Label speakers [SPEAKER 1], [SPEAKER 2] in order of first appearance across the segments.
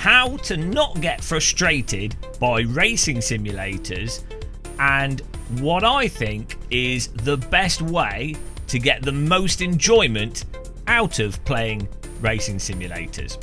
[SPEAKER 1] how to not get frustrated by racing simulators, and what I think is the best way to get the most enjoyment out of playing racing simulators.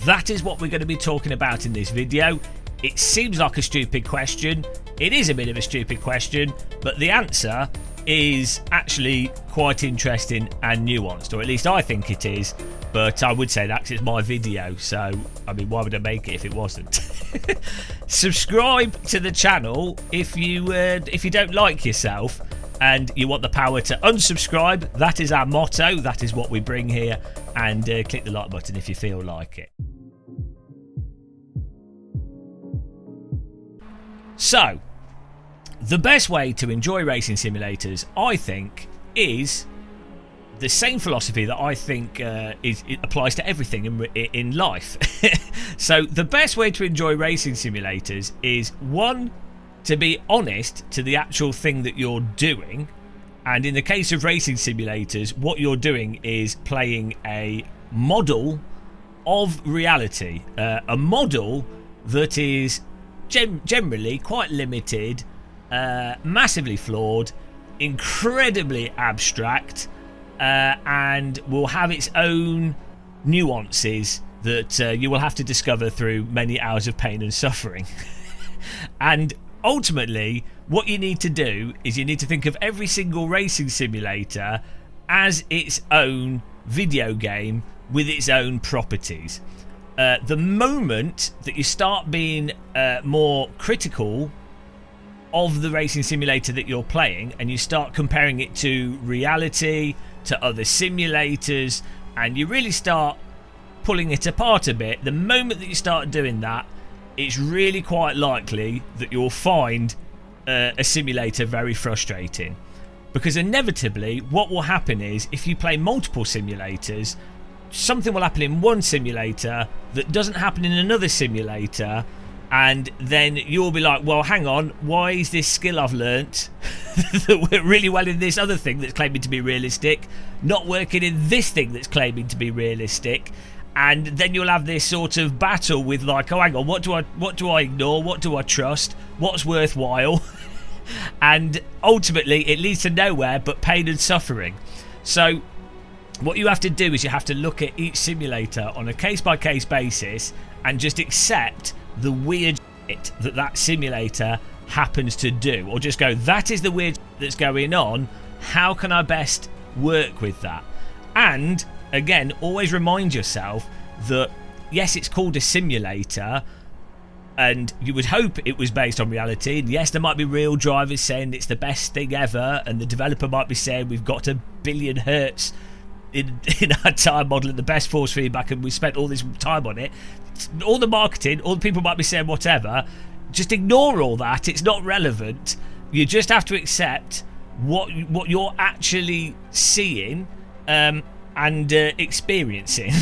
[SPEAKER 1] That is what we're going to be talking about in this video. It seems like a stupid question. It is a bit of a stupid question, but the answer is actually quite interesting and nuanced, or at least I think it is. But I would say that 'cause it's my video, so I mean, why would I make it if it wasn't? Subscribe to the channel if you don't like yourself and you want the power to unsubscribe. That is our motto. That is what we bring here. And click the like button if you feel like it. So, the best way to enjoy racing simulators, I think, is the same philosophy that I think it applies to everything in life. So the best way to enjoy racing simulators is, one, to be honest to the actual thing that you're doing. And in the case of racing simulators, what you're doing is playing a model of reality, a model that is generally quite limited, massively flawed, incredibly abstract, and will have its own nuances that you will have to discover through many hours of pain and suffering. And ultimately, what you need to do is you need to think of every single racing simulator as its own video game with its own properties. The moment that you start being more critical of the racing simulator that you're playing, and you start comparing it to reality, to other simulators, and you really start pulling it apart a bit, the moment that you start doing that, it's really quite likely that you'll find a simulator very frustrating. Because inevitably, what will happen is, if you play multiple simulators, something will happen in one simulator that doesn't happen in another simulator, and then you'll be like, well, hang on, why is this skill I've learnt that worked really well in this other thing that's claiming to be realistic not working in this thing that's claiming to be realistic? And then you'll have this sort of battle with, like, oh, hang on, what do I ignore, what do I trust, what's worthwhile? And ultimately it leads to nowhere but pain and suffering. So what you have to do is you have to look at each simulator on a case-by-case basis and just accept the weird shit that simulator happens to do, or just go, that is the weird shit that's going on, how can I best work with that? And again, always remind yourself that yes, it's called a simulator, and you would hope it was based on reality, and yes, there might be real drivers saying it's the best thing ever, and the developer might be saying we've got 1 billion hertz in our time model and the best force feedback, and we spent all this time on it. All the marketing, all the people might be saying whatever. Just ignore all that. It's not relevant. You just have to accept what you're actually seeing and experiencing,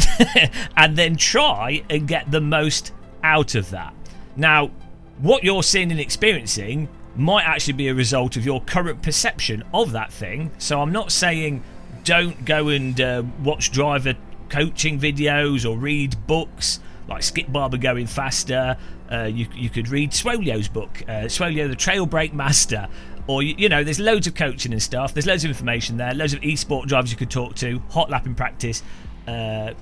[SPEAKER 1] and then try and get the most out of that. Now, what you're seeing and experiencing might actually be a result of your current perception of that thing. So I'm not saying don't go and watch driver coaching videos or read books like Skip Barber Going Faster. You could read Swolio's book, Swolio the Trail Brake Master, or you know, there's loads of coaching and stuff. There's loads of information there, loads of e-sport drivers you could talk to, hot lapping practice,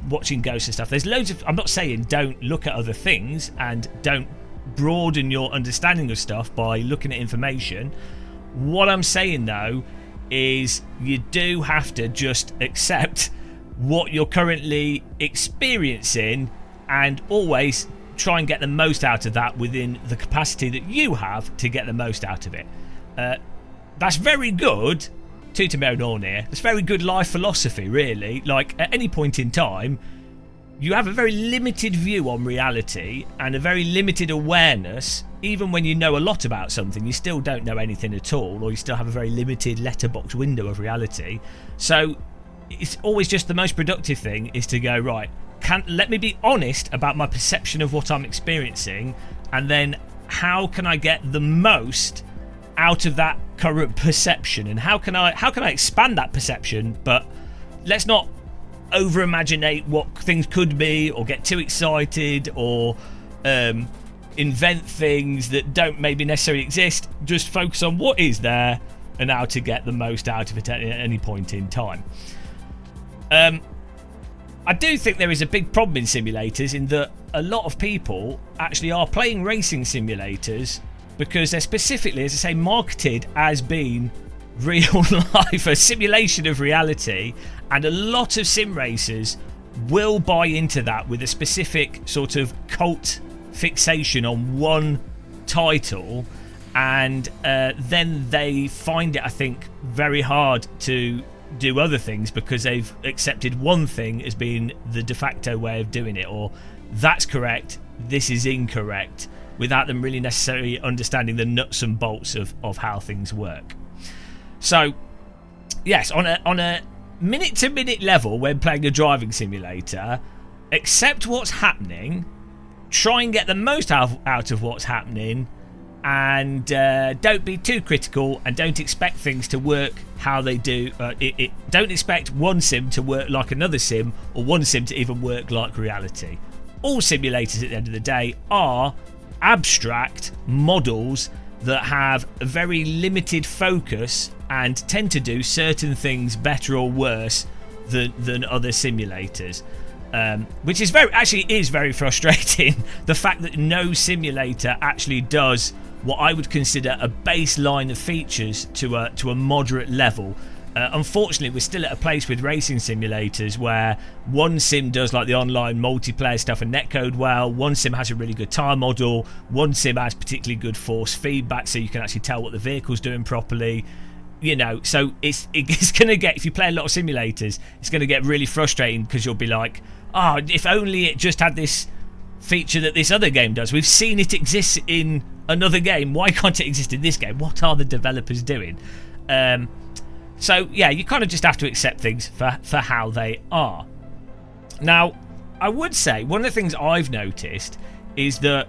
[SPEAKER 1] watching ghosts and stuff. There's loads of, I'm not saying don't look at other things and don't broaden your understanding of stuff by looking at information. What I'm saying though is you do have to just accept what you're currently experiencing and always try and get the most out of that within the capacity that you have to get the most out of it. That's very good, tooting my own horn here, it's very good life philosophy really. Like, at any point in time you have a very limited view on reality and a very limited awareness. Even when you know a lot about something, you still don't know anything at all, or you still have a very limited letterbox window of reality. So it's always just the most productive thing is to go, right, let me be honest about my perception of what I'm experiencing, and then how can I get the most out of that current perception, and how can I expand that perception? But let's not over imaginate what things could be, or get too excited, or invent things that don't maybe necessarily exist. Just focus on what is there and how to get the most out of it at any point in time. I do think there is a big problem in simulators in that a lot of people actually are playing racing simulators because they're specifically, as I say, marketed as being real life, a simulation of reality, and a lot of sim racers will buy into that with a specific sort of cult fixation on one title, and then they find it, I think, very hard to do other things because they've accepted one thing as being the de facto way of doing it, or that's correct, this is incorrect, without them really necessarily understanding the nuts and bolts of how things work. So yes, on a minute to minute level when playing a driving simulator, accept what's happening, try and get the most out of what's happening, and don't be too critical, and don't expect things to work how they do. Don't expect one sim to work like another sim, or one sim to even work like reality. All simulators at the end of the day are abstract models that have a very limited focus and tend to do certain things better or worse than other simulators. Which is very frustrating. The fact that no simulator actually does what I would consider a baseline of features to a moderate level. Unfortunately, we're still at a place with racing simulators where one sim does like the online multiplayer stuff and netcode well, one sim has a really good tire model, one sim has particularly good force feedback so you can actually tell what the vehicle's doing properly. You know, so it's going to get, if you play a lot of simulators, it's going to get really frustrating because you'll be like, oh, if only it just had this feature that this other game does. We've seen it exist in another game. Why can't it exist in this game? What are the developers doing? So yeah, you kind of just have to accept things for how they are. Now, I would say one of the things I've noticed is that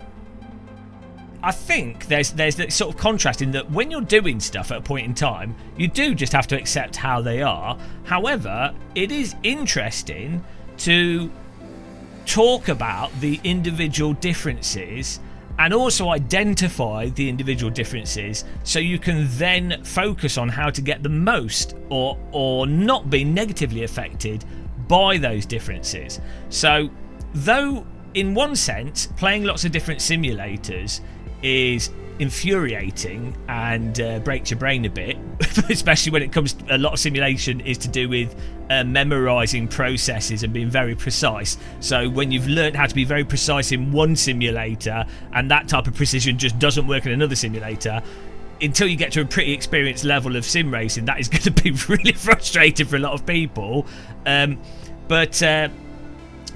[SPEAKER 1] I think there's that sort of contrast in that when you're doing stuff at a point in time, you do just have to accept how they are. However, it is interesting to talk about the individual differences and also identify the individual differences so you can then focus on how to get the most or not be negatively affected by those differences. So though in one sense playing lots of different simulators is infuriating and breaks your brain a bit, especially when it comes to a lot of simulation is to do with memorizing processes and being very precise. So when you've learned how to be very precise in one simulator and that type of precision just doesn't work in another simulator, until you get to a pretty experienced level of sim racing, that is going to be really frustrating for a lot of people. But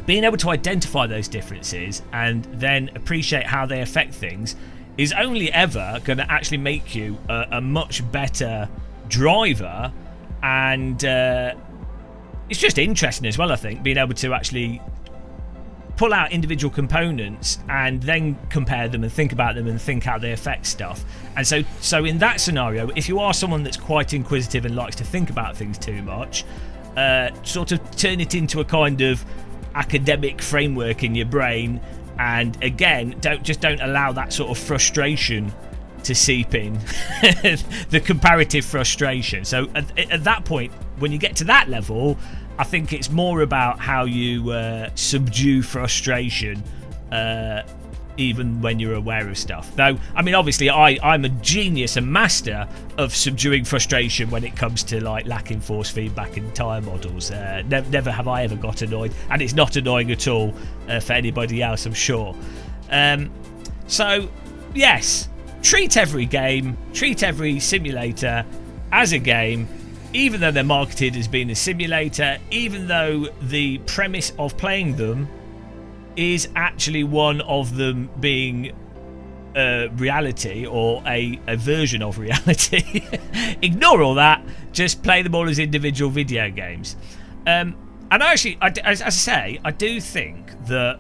[SPEAKER 1] being able to identify those differences and then appreciate how they affect things is only ever going to actually make you a much better driver, and it's just interesting as well, I think, being able to actually pull out individual components and then compare them and think about them and think how they affect stuff. And so in that scenario, if you are someone that's quite inquisitive and likes to think about things too much, sort of turn it into a kind of academic framework in your brain, and again, don't allow that sort of frustration to seep in. The comparative frustration. So at that point, when you get to that level, I think it's more about how you subdue frustration, even when you're aware of stuff. Though, I mean, obviously, I'm a genius, a master of subduing frustration when it comes to like lacking force feedback in tyre models. Never have I ever got annoyed, and it's not annoying at all for anybody else, I'm sure. So, yes, treat every game, treat every simulator as a game, even though they're marketed as being a simulator, even though the premise of playing them is actually one of them being reality or a version of reality. Ignore all that, just play them all as individual video games. And actually, as I say, I do think that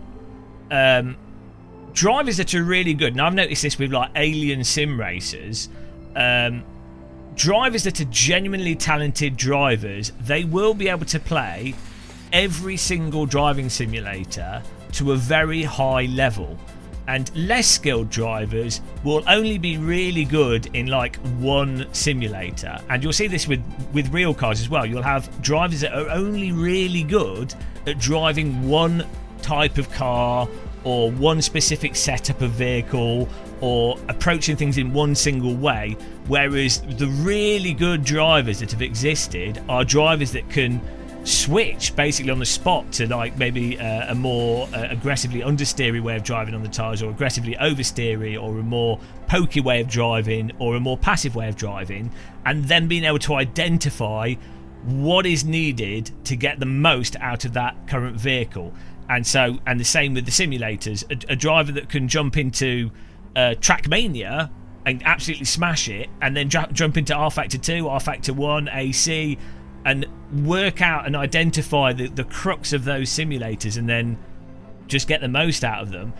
[SPEAKER 1] drivers that are really good, and I've noticed this with like alien sim racers, drivers that are genuinely talented drivers, they will be able to play every single driving simulator to a very high level, and less skilled drivers will only be really good in like one simulator. And you'll see this with real cars as well. You'll have drivers that are only really good at driving one type of car or one specific setup of vehicle or approaching things in one single way, whereas the really good drivers that have existed are drivers that can switch basically on the spot to like maybe a more aggressively understeery way of driving on the tyres, or aggressively oversteery, or a more pokey way of driving, or a more passive way of driving, and then being able to identify what is needed to get the most out of that current vehicle. And the same with the simulators. A driver that can jump into Trackmania and absolutely smash it, and then jump into rFactor 2, rFactor 1, AC, and work out and identify the crux of those simulators and then just get the most out of them.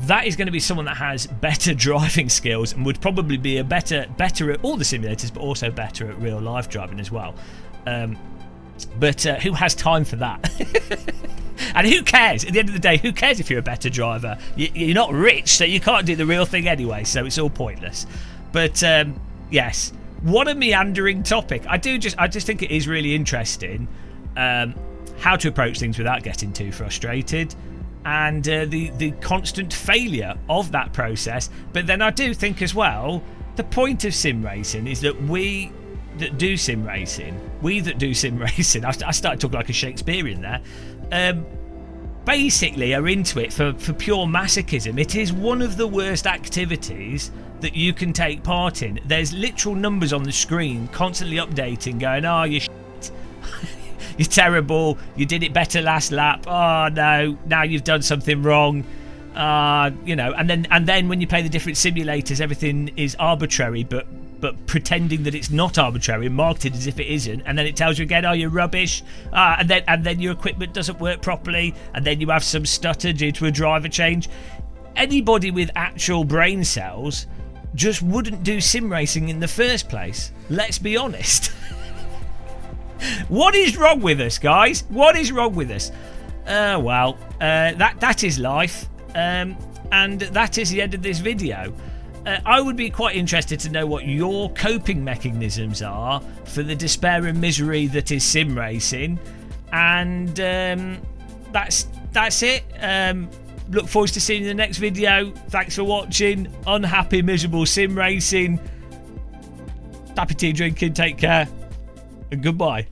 [SPEAKER 1] That is going to be someone that has better driving skills and would probably be better at all the simulators, but also better at real life driving as well. But who has time for that? And who cares? At the end of the day, who cares if you're a better driver? You're not rich, so you can't do the real thing anyway, so it's all pointless. But yes, what a meandering topic. I just think it is really interesting how to approach things without getting too frustrated, and the constant failure of that process. But then I do think as well, the point of sim racing is that we that do sim racing, I started talking like a Shakespearean there, basically are into it for pure masochism. It is one of the worst activities that you can take part in. There's literal numbers on the screen constantly updating, going, oh, you're shit. You're terrible, you did it better last lap, oh no, now you've done something wrong. And then when you play the different simulators, everything is arbitrary, but pretending that it's not arbitrary and marketed as if it isn't, and then it tells you again, oh, you're rubbish, and then your equipment doesn't work properly, and then you have some stutter due to a driver change. Anybody with actual brain cells just wouldn't do sim racing in the first place. Let's be honest. What is wrong with us, guys? What is wrong with us? That is life, and that is the end of this video. I would be quite interested to know what your coping mechanisms are for the despair and misery that is sim racing. And that's it. Look forward to seeing you in the next video. Thanks for watching. Unhappy, miserable sim racing. Happy tea drinking. Take care. And goodbye.